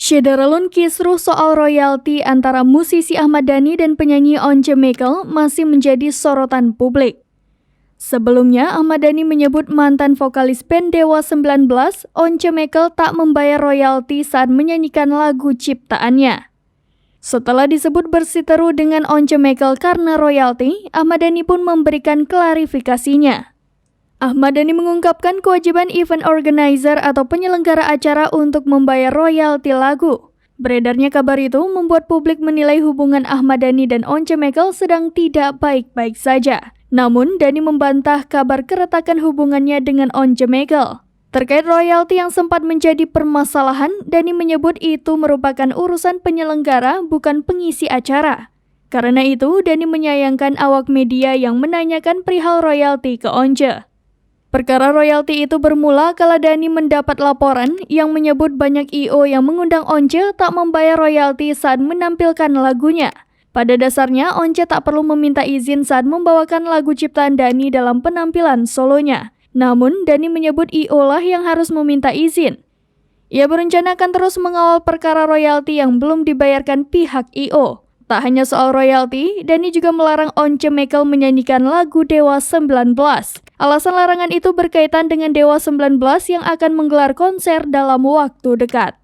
Syederalun kisruh soal royalti antara musisi Ahmad Dhani dan penyanyi Once Mekel masih menjadi sorotan publik. Sebelumnya, Ahmad Dhani menyebut mantan vokalis band Dewa 19, Once Mekel tak membayar royalti saat menyanyikan lagu ciptaannya. Setelah disebut bersiteru dengan Once Mekel karena royalti, Ahmad Dhani pun memberikan klarifikasinya. Ahmad Dhani mengungkapkan kewajiban event organizer atau penyelenggara acara untuk membayar royalti lagu. Beredarnya kabar itu membuat publik menilai hubungan Ahmad Dhani dan Once Mekel sedang tidak baik-baik saja. Namun, Dhani membantah kabar keretakan hubungannya dengan Once Mekel. Terkait royalti yang sempat menjadi permasalahan, Dhani menyebut itu merupakan urusan penyelenggara bukan pengisi acara. Karena itu, Dhani menyayangkan awak media yang menanyakan perihal royalti ke Once. Perkara royalti itu bermula kala Dhani mendapat laporan yang menyebut banyak I.O. yang mengundang Once tak membayar royalti saat menampilkan lagunya. Pada dasarnya, Once tak perlu meminta izin saat membawakan lagu ciptaan Dhani dalam penampilan solonya. Namun, Dhani menyebut I.O. lah yang harus meminta izin. Ia berencana akan terus mengawal perkara royalti yang belum dibayarkan pihak I.O. Tak hanya soal royalti, Dhani juga melarang Once Mekel menyanyikan lagu Dewa 19. Alasan larangan itu berkaitan dengan Dewa 19 yang akan menggelar konser dalam waktu dekat.